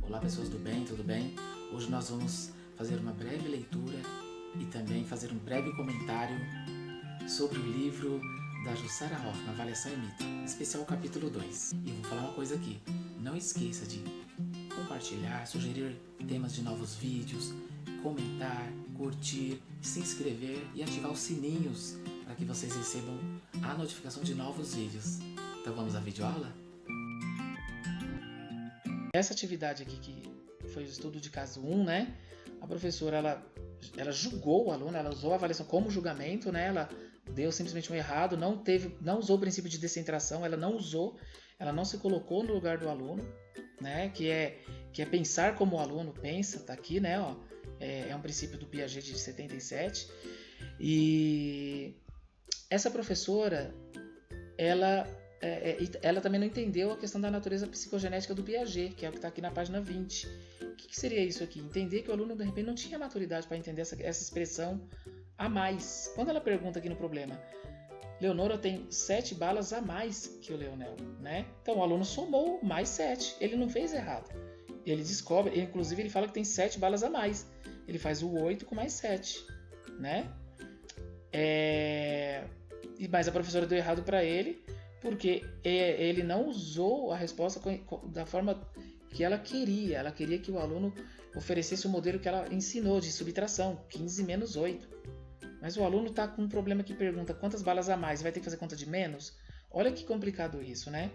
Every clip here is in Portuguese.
Olá pessoas do bem, tudo bem? Hoje nós vamos fazer uma breve leitura e também fazer um breve comentário sobre o livro da Jussara Hoffmann, Avaliação e Mito, em especial o capítulo 2. E vou falar uma coisa aqui, não esqueça de compartilhar, sugerir temas de novos vídeos, comentar, curtir, se inscrever e ativar os sininhos para que vocês recebam a notificação de novos vídeos. Então vamos à videoaula? Essa atividade aqui que foi o estudo de caso 1, né? A professora ela julgou o aluno, ela usou a avaliação como julgamento, né? Ela deu simplesmente um errado, não usou o princípio de descentração, ela não se colocou no lugar do aluno, né? Que é pensar como o aluno pensa, tá aqui, né? Ó, é um princípio do Piaget de 77. E essa professora, ela também não entendeu a questão da natureza psicogenética do Piaget, que é o que está aqui na página 20. O que seria isso aqui? Entender que o aluno, de repente, não tinha maturidade para entender essa expressão a mais. Quando ela pergunta aqui no problema, Leonora tem 7 balas a mais que o Leonel, né? Então o aluno somou mais 7, ele não fez errado. Ele descobre, inclusive ele fala que tem 7 balas a mais. Ele faz o 8 com mais 7, né? Mas a professora deu errado para ele, porque ele não usou a resposta da forma que ela queria. Ela queria que o aluno oferecesse o modelo que ela ensinou de subtração, 15 menos 8. Mas o aluno está com um problema que pergunta quantas balas a mais, vai ter que fazer conta de menos? Olha que complicado isso, né?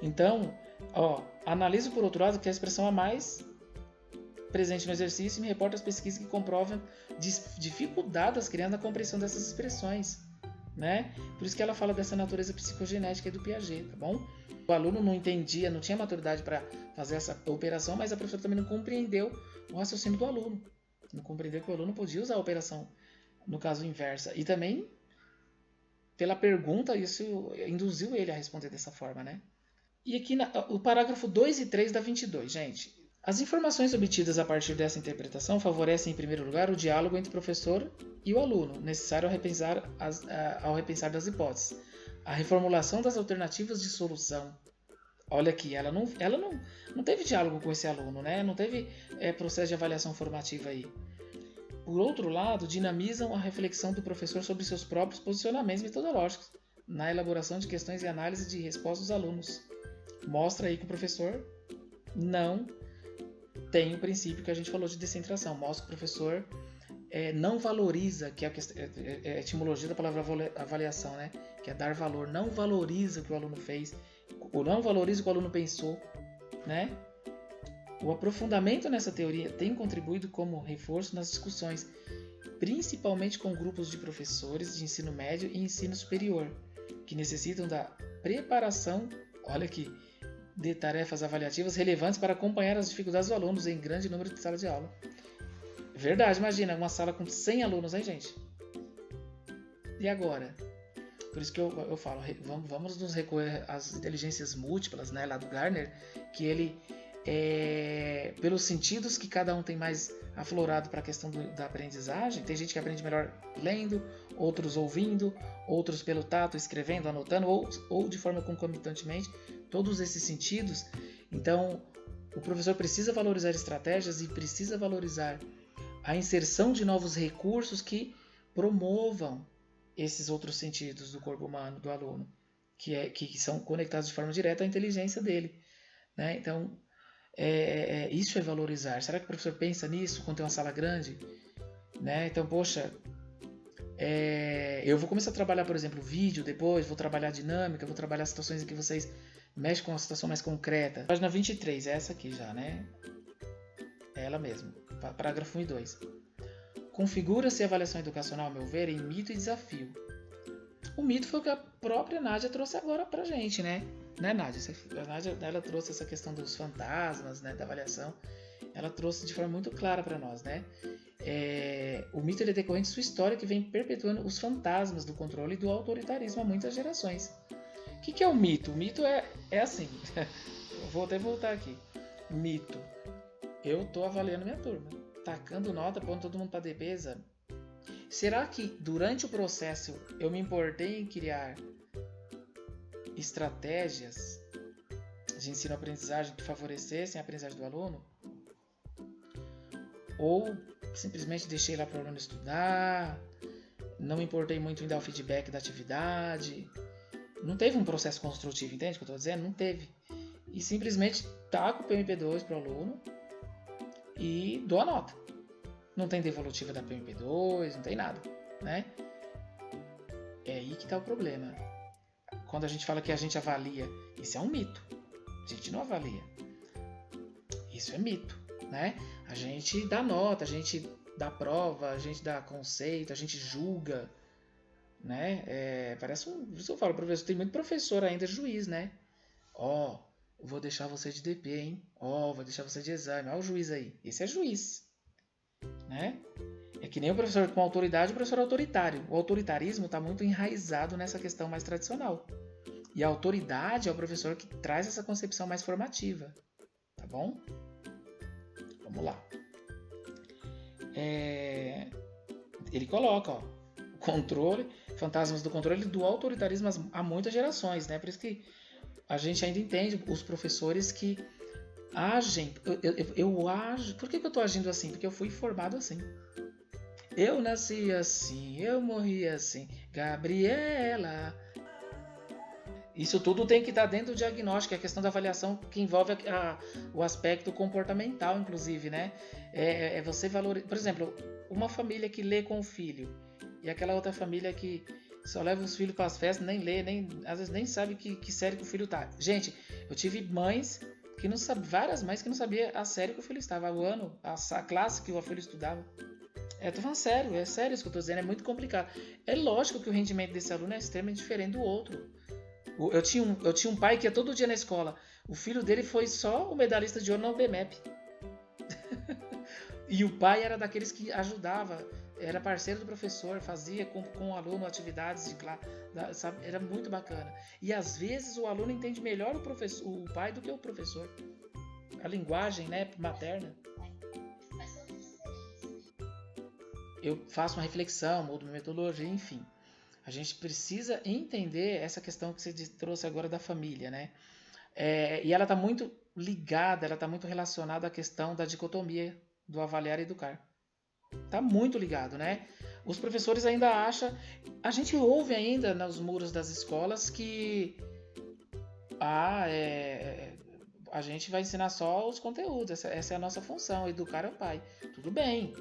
Então, analiso por outro lado que a expressão a mais presente no exercício e me reporta as pesquisas que comprovam dificuldade das crianças na compreensão dessas expressões, né? Por isso que ela fala dessa natureza psicogenética do Piaget, tá bom? O aluno não entendia, não tinha maturidade para fazer essa operação, mas a professora também não compreendeu o raciocínio do aluno. Não compreendeu que o aluno podia usar a operação no caso inversa. E também, pela pergunta, isso induziu ele a responder dessa forma, né? E aqui o parágrafo 2 e 3 da 22, gente. As informações obtidas a partir dessa interpretação favorecem, em primeiro lugar, o diálogo entre o professor e o aluno, necessário ao repensar das hipóteses. A reformulação das alternativas de solução. Olha aqui, ela não teve diálogo com esse aluno, né? Não teve processo de avaliação formativa aí. Por outro lado, dinamizam a reflexão do professor sobre seus próprios posicionamentos metodológicos na elaboração de questões e análise de respostas dos alunos. Mostra aí que o professor não tem o princípio que a gente falou de descentração. Mostra que o professor não valoriza, que é a etimologia da palavra avaliação, né? Que é dar valor. Não valoriza o que o aluno fez, ou não valoriza o que o aluno pensou, né? O aprofundamento nessa teoria tem contribuído como reforço nas discussões, principalmente com grupos de professores de ensino médio e ensino superior, que necessitam da preparação, olha aqui, de tarefas avaliativas relevantes para acompanhar as dificuldades dos alunos em grande número de salas de aula. Verdade, imagina, uma sala com 100 alunos, hein, gente? E agora? Por isso que eu falo, vamos nos recorrer às inteligências múltiplas, né, lá do Gardner, que ele pelos sentidos que cada um tem mais aflorado para a questão da aprendizagem. Tem gente que aprende melhor lendo, outros ouvindo, outros pelo tato, escrevendo, anotando, ou de forma concomitantemente, todos esses sentidos. Então, o professor precisa valorizar estratégias e precisa valorizar a inserção de novos recursos que promovam esses outros sentidos do corpo humano, do aluno, que são conectados de forma direta à inteligência dele, né? Então, isso é valorizar. Será que o professor pensa nisso quando tem uma sala grande? Né? Então, poxa, eu vou começar a trabalhar, por exemplo, vídeo depois, vou trabalhar dinâmica, vou trabalhar situações em que vocês mexem com uma situação mais concreta. Página 23, é essa aqui já, né? É ela mesma, parágrafo 1 e 2. Configura-se a avaliação educacional, ao meu ver, em mito e desafio. O mito foi o que a própria Nádia trouxe agora pra gente, né? Né, Nádia? A Nádia, ela trouxe essa questão dos fantasmas, né, da avaliação. Ela trouxe de forma muito clara para nós, né? O mito é decorrente de sua história, que vem perpetuando os fantasmas do controle e do autoritarismo há muitas gerações. O que é o mito? O mito é assim. Vou até voltar aqui. Mito. Eu tô avaliando minha turma, tacando nota, pondo todo mundo para defesa. Será que durante o processo eu me importei em criar estratégias de ensino-aprendizagem que favorecessem a aprendizagem do aluno? ou simplesmente deixei lá para o aluno estudar, não me importei muito em dar o feedback da atividade. Não teve um processo construtivo, entende o que eu estou dizendo? Não teve. E simplesmente taco o PMP2 para o aluno e dou a nota. Não tem devolutiva da PMP2, não tem nada, né? É aí que está o problema. Quando a gente fala que a gente avalia, isso é um mito. A gente não avalia. Isso é mito, né? A gente dá nota, a gente dá prova, a gente dá conceito, a gente julga, né? Parece um... Isso eu falo, professor, tem muito professor ainda juiz, né? Vou deixar você de DP, hein? Vou deixar você de exame. Olha o juiz aí. Esse é juiz, né? É que nem o professor com autoridade e o professor autoritário. O autoritarismo está muito enraizado nessa questão mais tradicional. E a autoridade é o professor que traz essa concepção mais formativa. Tá bom? Vamos lá. Ele coloca, o controle, fantasmas do controle do autoritarismo há muitas gerações, né? Por isso que a gente ainda entende os professores que agem. Eu ajo. Por que eu estou agindo assim? Porque eu fui formado assim. Eu nasci assim, eu morri assim. Gabriela. Isso tudo tem que estar dentro do diagnóstico, é a questão da avaliação que envolve o aspecto comportamental, inclusive, né? Você valorizar. Por exemplo, uma família que lê com o filho e aquela outra família que só leva os filhos para as festas, nem lê, às vezes nem sabe que série que o filho tá. Gente, eu tive mães que não sabiam, várias mães que não sabiam a série que o filho estava, o ano, a classe que o filho estudava. Tô falando sério, é sério isso que eu tô dizendo, é muito complicado. É lógico que o rendimento desse aluno é extremamente diferente do outro. Eu tinha um pai que ia todo dia na escola. O filho dele foi só o medalhista de ouro na UBMEP. E o pai era daqueles que ajudava, era parceiro do professor, fazia com o aluno atividades de classe, sabe? Era muito bacana. E às vezes o aluno entende melhor o pai do que o professor. A linguagem, né, materna. Eu faço uma reflexão, mudo minha metodologia, enfim. A gente precisa entender essa questão que você trouxe agora da família, né? E ela está muito ligada, ela está muito relacionada à questão da dicotomia do avaliar e educar. Está muito ligado, né? Os professores ainda acham... A gente ouve ainda nos muros das escolas que... a gente vai ensinar só os conteúdos, essa é a nossa função, educar é o pai. Tudo bem,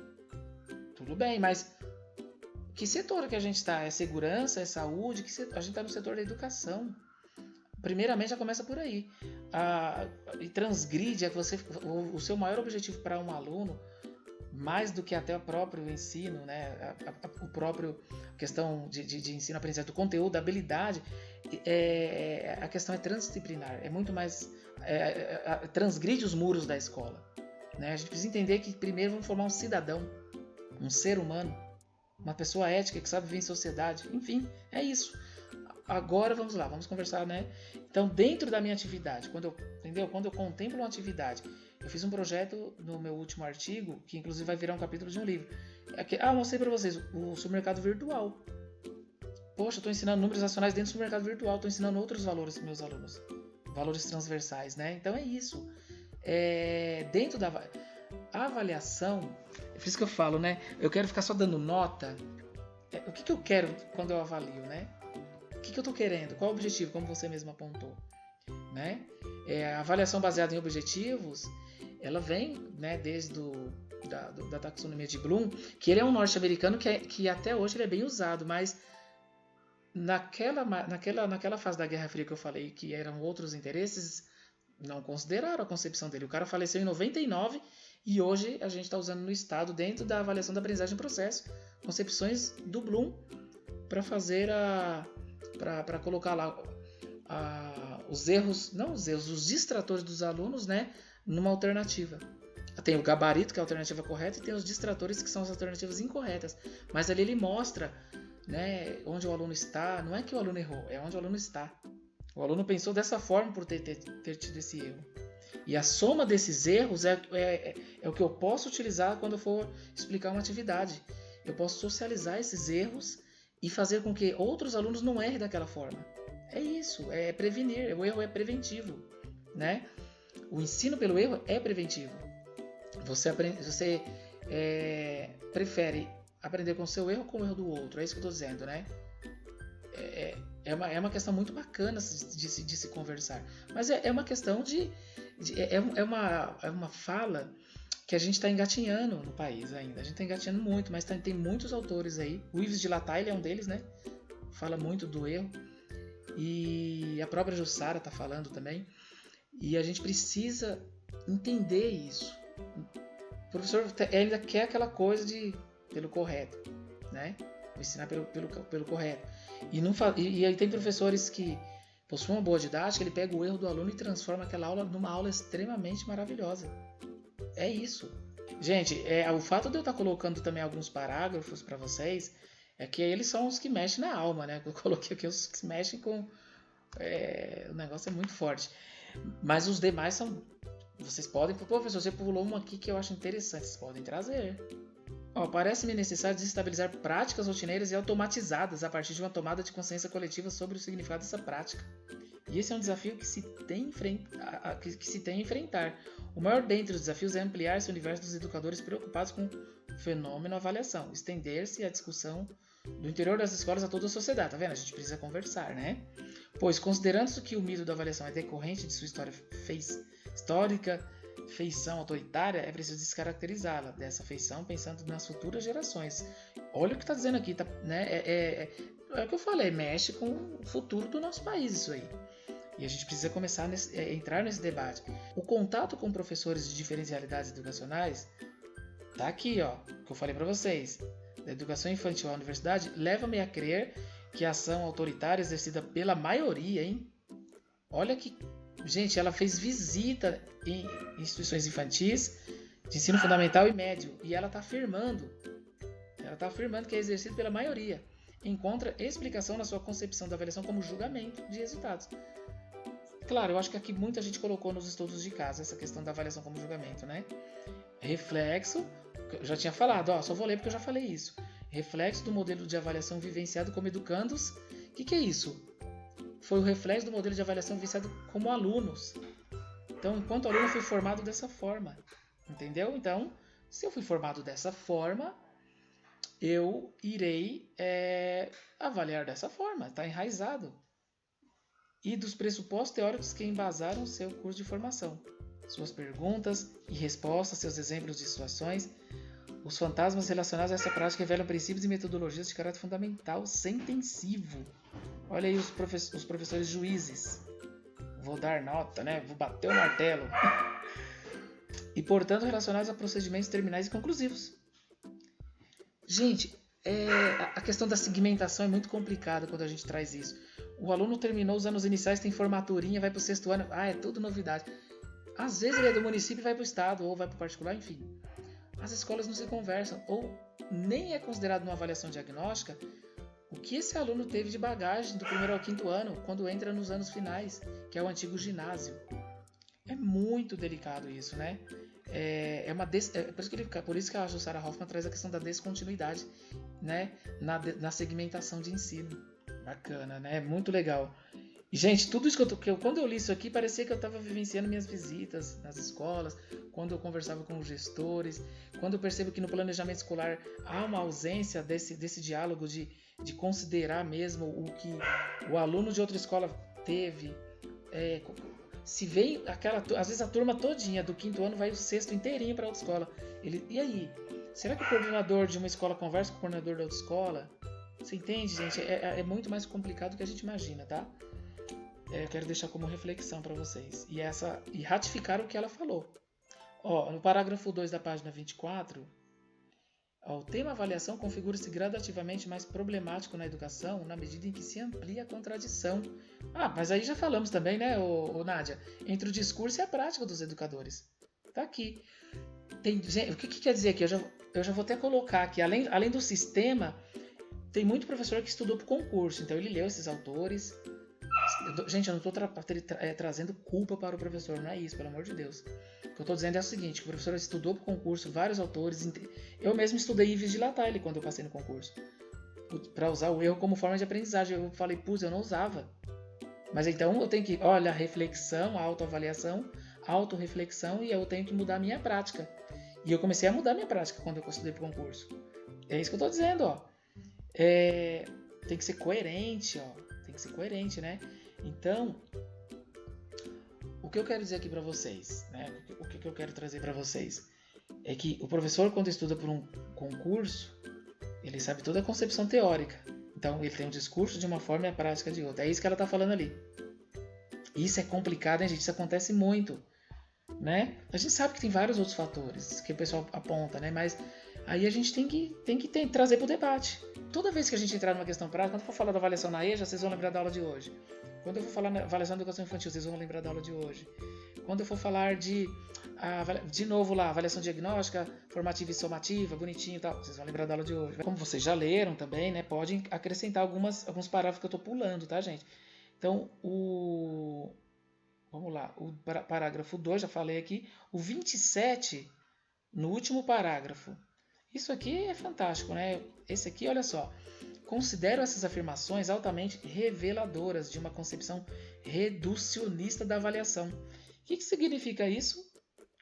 mas... Que setor que a gente está? É segurança? É saúde? A gente está no setor da educação. Primeiramente já começa por aí. E transgride o seu maior objetivo para um aluno, mais do que até o próprio ensino, né? O próprio questão de ensino, aprendizagem do conteúdo, da habilidade. A questão é transdisciplinar. É muito mais... transgride os muros da escola. Né? A gente precisa entender que primeiro vamos formar um cidadão, um ser humano, uma pessoa ética que sabe viver em sociedade, enfim, é isso. Agora vamos lá, vamos conversar, né? Então, dentro da minha atividade, quando eu contemplo uma atividade, eu fiz um projeto no meu último artigo, que inclusive vai virar um capítulo de um livro. Mostrei para vocês o supermercado virtual. Poxa, eu estou ensinando números racionais dentro do supermercado virtual, estou ensinando outros valores para meus alunos, valores transversais, né? Então é isso. Dentro da avaliação, é por isso que eu falo, né? Eu quero ficar só dando nota. O que eu quero quando eu avalio, né? O que eu estou querendo? Qual o objetivo? Como você mesmo apontou, né? A avaliação baseada em objetivos, ela vem, né, desde da taxonomia de Bloom, que ele é um norte-americano que até hoje ele é bem usado, mas naquela fase da Guerra Fria que eu falei que eram outros interesses, não consideraram a concepção dele. O cara faleceu em 99 e hoje a gente está usando no Estado, dentro da avaliação da aprendizagem em processo, concepções do Bloom para fazer para colocar lá os erros, os distratores dos alunos, né, numa alternativa. Tem o gabarito, que é a alternativa correta, e tem os distratores, que são as alternativas incorretas. Mas ali ele mostra, né, onde o aluno está. Não é que o aluno errou, é onde o aluno está. O aluno pensou dessa forma por ter tido esse erro. E a soma desses erros é o que eu posso utilizar quando eu for explicar uma atividade. Eu posso socializar esses erros e fazer com que outros alunos não errem daquela forma. É isso, é prevenir. O erro é preventivo, né? O ensino pelo erro é preventivo. Você prefere aprender com o seu erro ou com o erro do outro. É isso que eu estou dizendo, né? É uma questão muito bacana de se conversar. Mas é uma questão é uma fala que a gente está engatinhando no país ainda. A gente está engatinhando muito, mas tem muitos autores aí. O Yves de Latille é um deles, né? Fala muito do erro. E a própria Jussara está falando também. E a gente precisa entender isso. O professor ainda quer aquela coisa pelo correto, né? Ensinar pelo correto. E aí tem professores que possuem uma boa didática, ele pega o erro do aluno e transforma aquela aula numa aula extremamente maravilhosa. É isso. Gente, o fato de eu estar colocando também alguns parágrafos para vocês é que eles são os que mexem na alma, né? Eu coloquei aqui os que mexem com... o negócio é muito forte. Mas os demais são... Vocês podem... Pô, professor, você pulou um aqui que eu acho interessante. Vocês podem trazer. Parece-me necessário desestabilizar práticas rotineiras e automatizadas a partir de uma tomada de consciência coletiva sobre o significado dessa prática. E esse é um desafio que se tem a enfrentar. O maior dentre os desafios é ampliar esse universo dos educadores preocupados com o fenômeno avaliação, estender-se a discussão do interior das escolas a toda a sociedade. Tá vendo? A gente precisa conversar, né? Pois, considerando que o mito da avaliação é decorrente de sua histórica feição autoritária, é preciso descaracterizá-la dessa feição pensando nas futuras gerações. Olha o que está dizendo aqui, né? É o que eu falei, mexe com o futuro do nosso país isso aí. E a gente precisa começar a entrar nesse debate. O contato com professores de diferentes realidades educacionais tá aqui, ó, que eu falei para vocês. Da educação infantil à universidade, leva-me a crer que a ação autoritária exercida pela maioria, hein? Olha que... Gente, ela fez visita em instituições infantis, de ensino fundamental e médio, e ela está afirmando que é exercido pela maioria. Encontra explicação na sua concepção da avaliação como julgamento de resultados. Claro, eu acho que aqui muita gente colocou nos estudos de casa essa questão da avaliação como julgamento, né? Reflexo, eu já tinha falado, só vou ler porque eu já falei isso. Reflexo do modelo de avaliação vivenciado como educandos. O que é isso? Foi o reflexo do modelo de avaliação vivenciado como alunos. Então, enquanto aluno, eu fui formado dessa forma. Entendeu? Então, se eu fui formado dessa forma, eu irei avaliar dessa forma. Está enraizado. E dos pressupostos teóricos que embasaram seu curso de formação. Suas perguntas e respostas, seus exemplos de situações. Os fantasmas relacionados a essa prática revelam princípios e metodologias de caráter fundamental sentensivo. Olha aí os professores juízes. Vou dar nota, né? Vou bater o martelo. E, portanto, relacionados a procedimentos terminais e conclusivos. Gente, a questão da segmentação é muito complicada quando a gente traz isso. O aluno terminou os anos iniciais, tem formaturinha, vai para o 6º ano. É tudo novidade. Às vezes ele é do município e vai para o estado, ou vai para o particular, enfim. As escolas não se conversam, ou nem é considerado uma avaliação diagnóstica o que esse aluno teve de bagagem do 1º ao 5º ano, quando entra nos anos finais, que é o antigo ginásio. É muito delicado isso, né? Por isso que a Jussara Hoffmann traz a questão da descontinuidade, né? Na segmentação de ensino. Bacana, né? Muito legal. E, gente, tudo isso quando eu li isso aqui, parecia que eu estava vivenciando minhas visitas nas escolas, quando eu conversava com os gestores, quando eu percebo que no planejamento escolar há uma ausência desse diálogo de considerar mesmo o que o aluno de outra escola teve. Se vem às vezes a turma todinha do 5º ano vai o 6º inteirinho para outra escola. E aí? Será que o coordenador de uma escola conversa com o coordenador da outra escola? Você entende, gente? É muito mais complicado do que a gente imagina, tá? Eu quero deixar como reflexão para vocês. E ratificar o que ela falou. No parágrafo 2 da página 24, o tema avaliação configura-se gradativamente mais problemático na educação na medida em que se amplia a contradição. Mas aí já falamos também, né, Nádia? Entre o discurso e a prática dos educadores. Tá aqui. O que quer dizer aqui? Eu já vou até colocar aqui, além do sistema, tem muito professor que estudou para o concurso, então ele leu esses autores. Gente, eu não estou trazendo culpa para o professor, não é isso, pelo amor de Deus. O que eu estou dizendo é o seguinte, que o professor estudou para o concurso vários autores. Eu mesmo estudei Yves de Latille quando eu passei no concurso, para usar o erro como forma de aprendizagem. Eu falei, eu não usava. Mas então eu tenho que, reflexão, autoavaliação, autorreflexão, e eu tenho que mudar a minha prática. E eu comecei a mudar minha prática quando eu estudei para o concurso. É isso que eu estou dizendo, ó. Tem que ser coerente, ó. Tem que ser coerente, né? Então, o que eu quero dizer aqui para vocês, né? O que eu quero trazer para vocês é que o professor, quando estuda por um concurso, ele sabe toda a concepção teórica. Então, ele tem um discurso de uma forma e a prática de outra. É isso que ela está falando ali. Isso é complicado, hein, gente? Isso acontece muito, né? A gente sabe que tem vários outros fatores que o pessoal aponta, né? Mas aí a gente tem que trazer para o debate. Toda vez que a gente entrar numa questão prática, quando eu for falar da avaliação na EJA, vocês vão lembrar da aula de hoje. Quando eu for falar na avaliação da educação infantil, vocês vão lembrar da aula de hoje. Quando eu for falar de novo lá, avaliação diagnóstica, formativa e somativa, bonitinho e tal, vocês vão lembrar da aula de hoje. Como vocês já leram também, né? Podem acrescentar alguns parágrafos que eu estou pulando, tá, gente? Então, vamos lá, o parágrafo 2, já falei aqui, o 27, no último parágrafo. Isso aqui é fantástico, né? Esse aqui, olha só. Considero essas afirmações altamente reveladoras de uma concepção reducionista da avaliação. O que significa isso?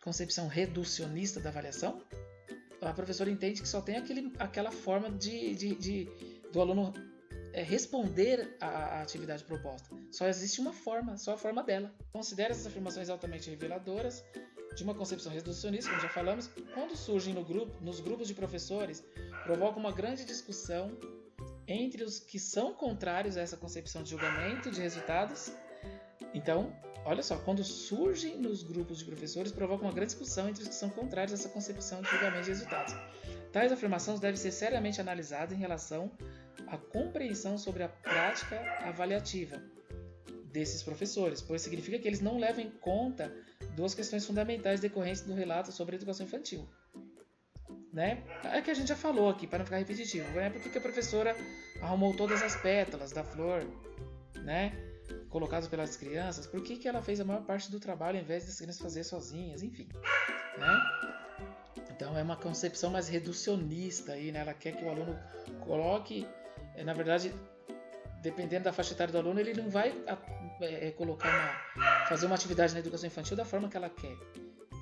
Concepção reducionista da avaliação? A professora entende que só tem aquela forma do aluno responder à atividade proposta. Só existe uma forma, só a forma dela. Considera essas afirmações altamente reveladoras de uma concepção reducionista, como já falamos, quando surgem nos grupos de professores, provocam uma grande discussão entre os que são contrários a essa concepção de julgamento de resultados. Então, olha só, quando surgem nos grupos de professores, provoca uma grande discussão entre os que são contrários a essa concepção de julgamento de resultados. Tais afirmações devem ser seriamente analisadas em relação à compreensão sobre a prática avaliativa desses professores, pois significa que eles não levam em conta duas questões fundamentais decorrentes do relato sobre a educação infantil. Né? É que a gente já falou aqui, para não ficar repetitivo, né? Por que a professora arrumou todas as pétalas da flor, né? Colocadas pelas crianças? Por que ela fez a maior parte do trabalho ao invés das crianças fazer sozinhas? Enfim, né? Então é uma concepção mais reducionista aí, né? Ela quer que o aluno coloque, na verdade, dependendo da faixa etária do aluno, ele não vai fazer uma atividade na educação infantil da forma que ela quer,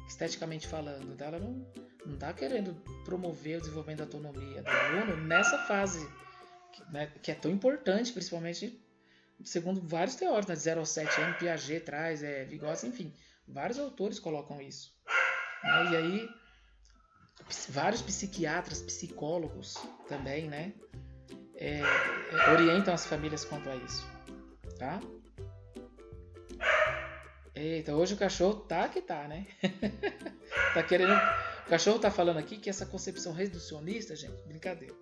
esteticamente falando. Tá? Ela não está querendo promover o desenvolvimento da autonomia do aluno nessa fase, né, que é tão importante, principalmente segundo vários teóricos, né, de 0 aos 7 anos, Piaget traz, Vygotsky, enfim, vários autores colocam isso. Né, e aí, vários psiquiatras, psicólogos também, né, orientam as famílias quanto a isso. Tá? Eita, hoje o cachorro tá que tá, né? Tá querendo... O cachorro tá falando aqui que essa concepção reducionista, gente, brincadeira.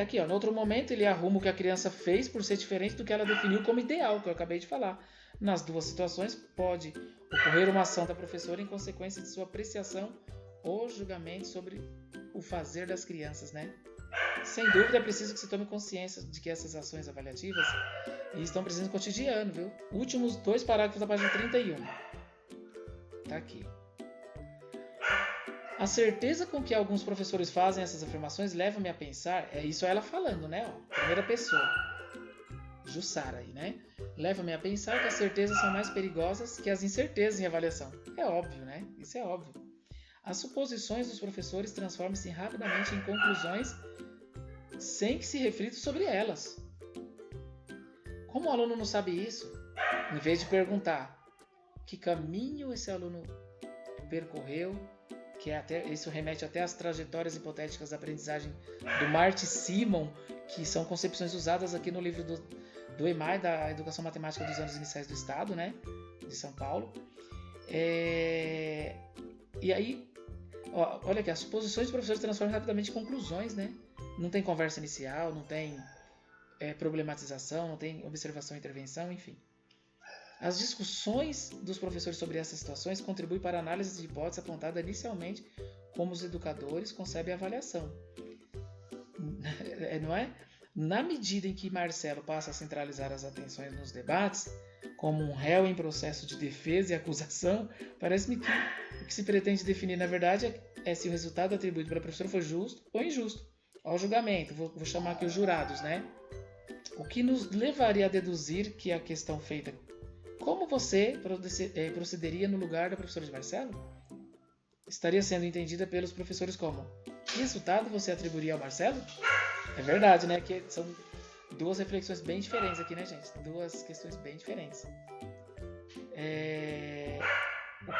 Aqui, ó, no outro momento ele arruma o que a criança fez por ser diferente do que ela definiu como ideal, que eu acabei de falar. Nas duas situações, pode ocorrer uma ação da professora em consequência de sua apreciação ou julgamento sobre o fazer das crianças, né? Sem dúvida é preciso que se tome consciência de que essas ações avaliativas estão presentes no cotidiano, viu? Últimos 2 parágrafos da página 31. Tá aqui. A certeza com que alguns professores fazem essas afirmações leva-me a pensar, isso é ela falando, né? Ó, primeira pessoa. Jussara aí, né? Leva-me a pensar que as certezas são mais perigosas que as incertezas em avaliação. É óbvio, né? Isso é óbvio. As suposições dos professores transformam-se rapidamente em conclusões sem que se reflita sobre elas. Como o aluno não sabe isso, em vez de perguntar que caminho esse aluno percorreu, isso remete até às trajetórias hipotéticas da aprendizagem do Marty Simon, que são concepções usadas aqui no livro do EMAI, da Educação Matemática dos Anos Iniciais do Estado, né, de São Paulo. E aí, ó, olha aqui, as suposições dos professores transformam rapidamente em conclusões, né? Não tem conversa inicial, não tem problematização, não tem observação e intervenção, enfim. As discussões dos professores sobre essas situações contribuem para a análise de hipótese apontada inicialmente como os educadores concebem a avaliação. Não é? Na medida em que Marcelo passa a centralizar as atenções nos debates, como um réu em processo de defesa e acusação, parece-me que o que se pretende definir, na verdade, é se o resultado atribuído pela professora foi justo ou injusto. Ao julgamento, vou chamar aqui os jurados, né? O que nos levaria a deduzir que a questão feita, como você procederia no lugar da professora de Marcelo? estaria sendo entendida pelos professores como: que resultado você atribuiria ao Marcelo? É verdade, né? Que são duas reflexões bem diferentes aqui, né, gente? Duas questões bem diferentes.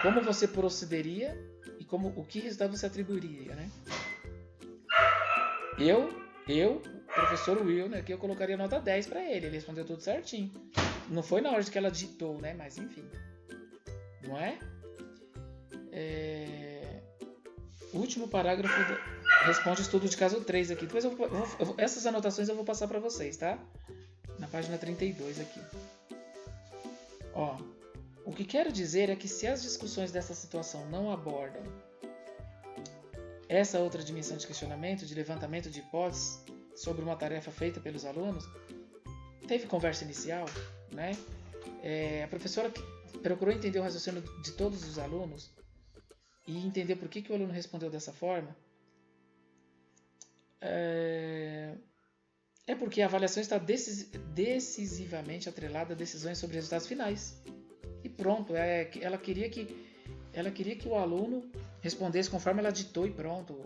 Como você procederia e o que resultado você atribuiria, né? Eu, professor Will, né, que eu colocaria nota 10 para ele. Ele respondeu tudo certinho. Não foi na hora que ela ditou, né? Mas enfim. Não é? O último parágrafo responde o estudo de caso 3 aqui. Depois essas anotações eu vou passar para vocês, tá? Na página 32 aqui. Ó, o que quero dizer é que se as discussões dessa situação não abordam essa outra dimensão de questionamento, de levantamento de hipóteses sobre uma tarefa feita pelos alunos, teve conversa inicial, né? A professora procurou entender o raciocínio de todos os alunos e entender por que o aluno respondeu dessa forma. Porque a avaliação está decisivamente atrelada a decisões sobre resultados finais. E pronto, ela queria que o aluno respondesse conforme ela ditou e pronto.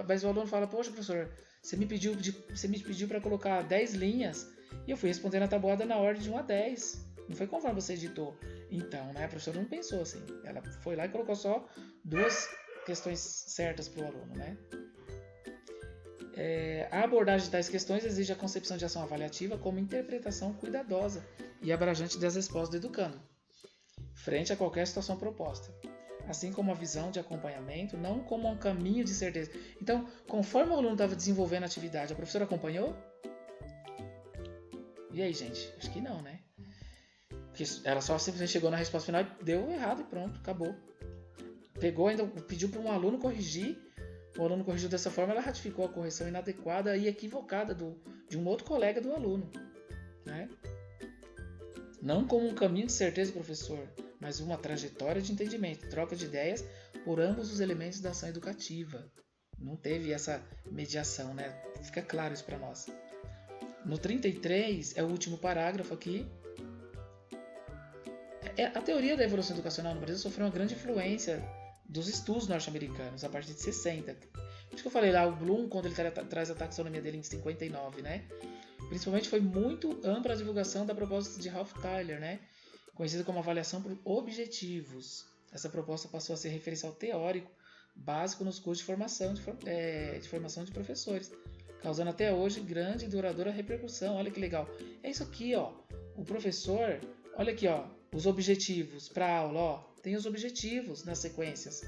Mas o aluno fala: poxa, professor, você me pediu para colocar 10 linhas e eu fui responder na tabuada na ordem de 1 a 10. Não foi conforme você ditou. Então, né, a professora não pensou assim. Ela foi lá e colocou só 2 questões certas para o aluno, né? A abordagem de tais questões exige a concepção de ação avaliativa como interpretação cuidadosa e abrangente das respostas do educando, frente a qualquer situação proposta, assim como a visão de acompanhamento, não como um caminho de certeza. Então, conforme o aluno estava desenvolvendo a atividade, a professora acompanhou? E aí, gente? Acho que não, né? Porque ela só simplesmente chegou na resposta final e deu errado e pronto, acabou. Pegou, ainda pediu para um aluno corrigir. O aluno corrigiu dessa forma, ela ratificou a correção inadequada e equivocada de um outro colega do aluno, né? Não como um caminho de certeza, professor, mas uma trajetória de entendimento, troca de ideias por ambos os elementos da ação educativa. Não teve essa mediação, né? Fica claro isso para nós. No 33, é o último parágrafo aqui. A teoria da evolução educacional no Brasil sofreu uma grande influência dos estudos norte-americanos, a partir de 60. Por isso que eu falei lá, o Bloom, quando ele traz a taxonomia dele em 59, né? Principalmente foi muito ampla a divulgação da proposta de Ralph Tyler, né? Conhecida como avaliação por objetivos. Essa proposta passou a ser referencial teórico básico nos cursos de formação de professores, causando até hoje grande e duradoura repercussão. Olha que legal. É isso aqui, ó. O professor, olha aqui, ó, os objetivos para a aula, ó. Tem os objetivos nas sequências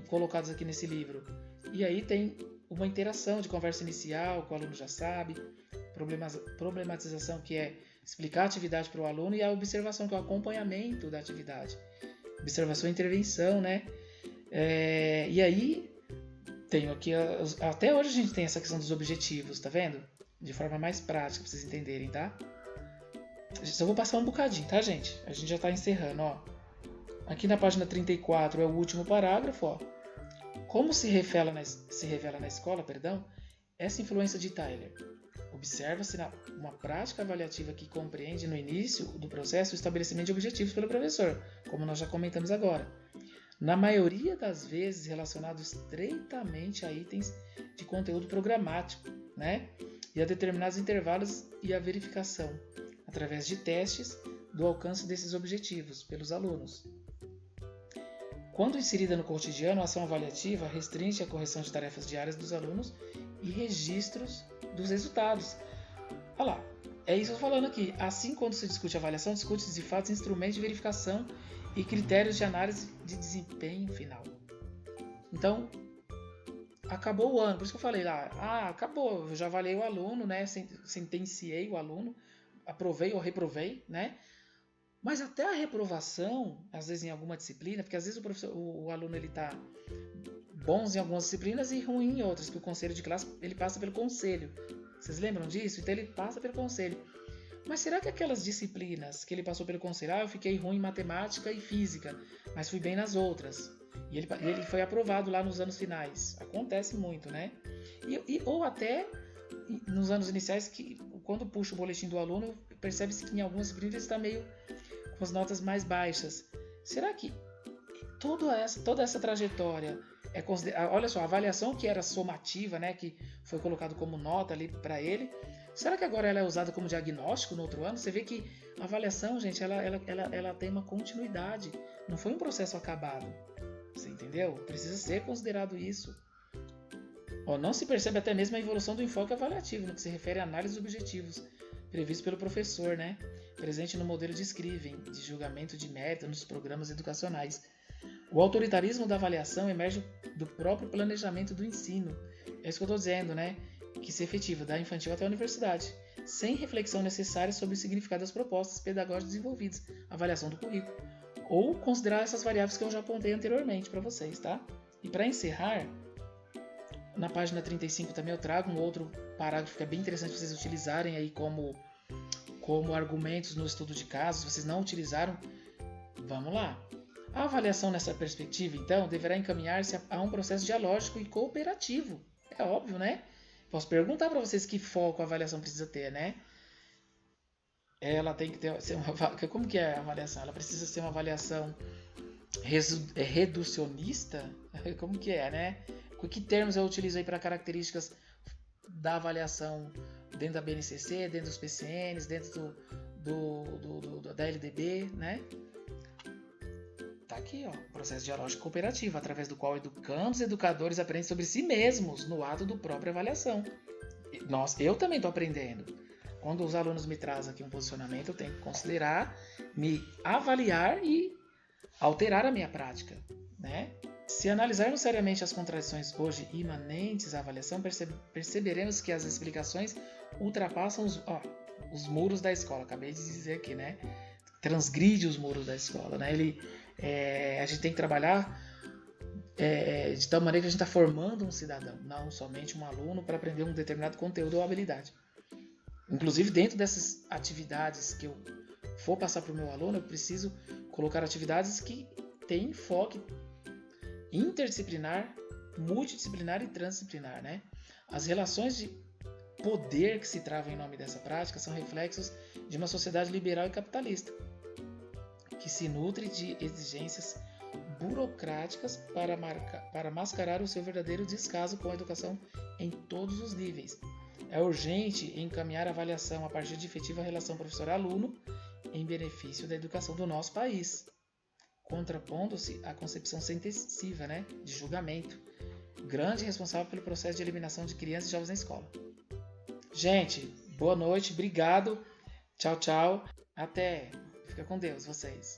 colocados aqui nesse livro. E aí tem uma interação de conversa inicial, que o aluno já sabe, problematização, que é explicar a atividade para o aluno, e a observação, que é o acompanhamento da atividade. Observação e intervenção, né? E aí, tenho aqui, até hoje a gente tem essa questão dos objetivos, tá vendo? De forma mais prática, para vocês entenderem, tá? Só vou passar um bocadinho, tá, gente? A gente já está encerrando, ó. Aqui na página 34 é o último parágrafo, ó. Como se revela na escola, essa influência de Tyler? Observa-se uma prática avaliativa que compreende no início do processo o estabelecimento de objetivos pelo professor, como nós já comentamos agora. Na maioria das vezes relacionados estreitamente a itens de conteúdo programático, né? E a determinados intervalos e a verificação, através de testes, do alcance desses objetivos pelos alunos. Quando inserida no cotidiano, a ação avaliativa restringe a correção de tarefas diárias dos alunos e registros dos resultados. Olha lá, é isso que eu estou falando aqui. Assim, quando se discute avaliação, discute-se de fato instrumentos de verificação e critérios de análise de desempenho final. Então, acabou o ano, por isso que eu falei lá, acabou, eu já avaliei o aluno, né? Sentenciei o aluno, aprovei ou reprovei, né? Mas até a reprovação, às vezes em alguma disciplina, porque às vezes o aluno ele está bom em algumas disciplinas e ruim em outras, que o conselho de classe ele passa pelo conselho. Vocês lembram disso? Então ele passa pelo conselho. Mas será que aquelas disciplinas que ele passou pelo conselho, eu fiquei ruim em matemática e física, mas fui bem nas outras, e ele foi aprovado lá nos anos finais? Acontece muito, né? Ou até nos anos iniciais, que quando puxa o boletim do aluno, percebe-se que em algumas disciplinas ele está meio com as notas mais baixas. Será que toda essa trajetória olha só, a avaliação que era somativa, né, que foi colocado como nota ali para ele, será que agora ela é usada como diagnóstico no outro ano? Você vê que a avaliação, gente, ela tem uma continuidade, não foi um processo acabado, você entendeu? Precisa ser considerado isso. Não se percebe até mesmo a evolução do enfoque avaliativo no que se refere à análise dos objetivos previsto pelo professor, né, presente no modelo de Scriven, de julgamento de mérito nos programas educacionais. O autoritarismo da avaliação emerge do próprio planejamento do ensino. É isso que eu estou dizendo, né? Que se efetiva da infantil até a universidade, sem reflexão necessária sobre o significado das propostas pedagógicas desenvolvidas, avaliação do currículo, ou considerar essas variáveis que eu já apontei anteriormente para vocês, tá? E para encerrar, na página 35 também eu trago um outro parágrafo que é bem interessante vocês utilizarem aí como argumentos no estudo de casos. Se vocês não utilizaram, vamos lá. A avaliação nessa perspectiva, então, deverá encaminhar-se a um processo dialógico e cooperativo. É óbvio, né? Posso perguntar para vocês que foco a avaliação precisa ter, né? Ela tem que ter... Como que é a avaliação? Ela precisa ser uma avaliação reducionista? Como que é, né? Que termos eu utilizo aí para características da avaliação dentro da BNCC, dentro dos PCNs, dentro da LDB, né? Tá aqui, processo dialógico cooperativo, através do qual educandos e educadores aprendem sobre si mesmos no ato do própria avaliação. Eu também estou aprendendo. Quando os alunos me trazem aqui um posicionamento, eu tenho que considerar, me avaliar e alterar a minha prática, né? Se analisarmos seriamente as contradições hoje imanentes à avaliação, perceberemos que as explicações ultrapassam os muros da escola. Acabei de dizer aqui, né? Transgride os muros da escola, né? A gente tem que trabalhar de tal maneira que a gente está formando um cidadão, não somente um aluno para aprender um determinado conteúdo ou habilidade. Inclusive, dentro dessas atividades que eu for passar para o meu aluno, eu preciso colocar atividades que têm enfoque interdisciplinar, multidisciplinar e transdisciplinar, né? As relações de poder que se travam em nome dessa prática são reflexos de uma sociedade liberal e capitalista, que se nutre de exigências burocráticas para mascarar o seu verdadeiro descaso com a educação em todos os níveis. É urgente encaminhar a avaliação a partir de efetiva relação professor-aluno em benefício da educação do nosso país, contrapondo-se à concepção sentensiva, né, de julgamento, grande responsável pelo processo de eliminação de crianças e jovens na escola. Gente, boa noite, obrigado, tchau, tchau, até, fica com Deus vocês.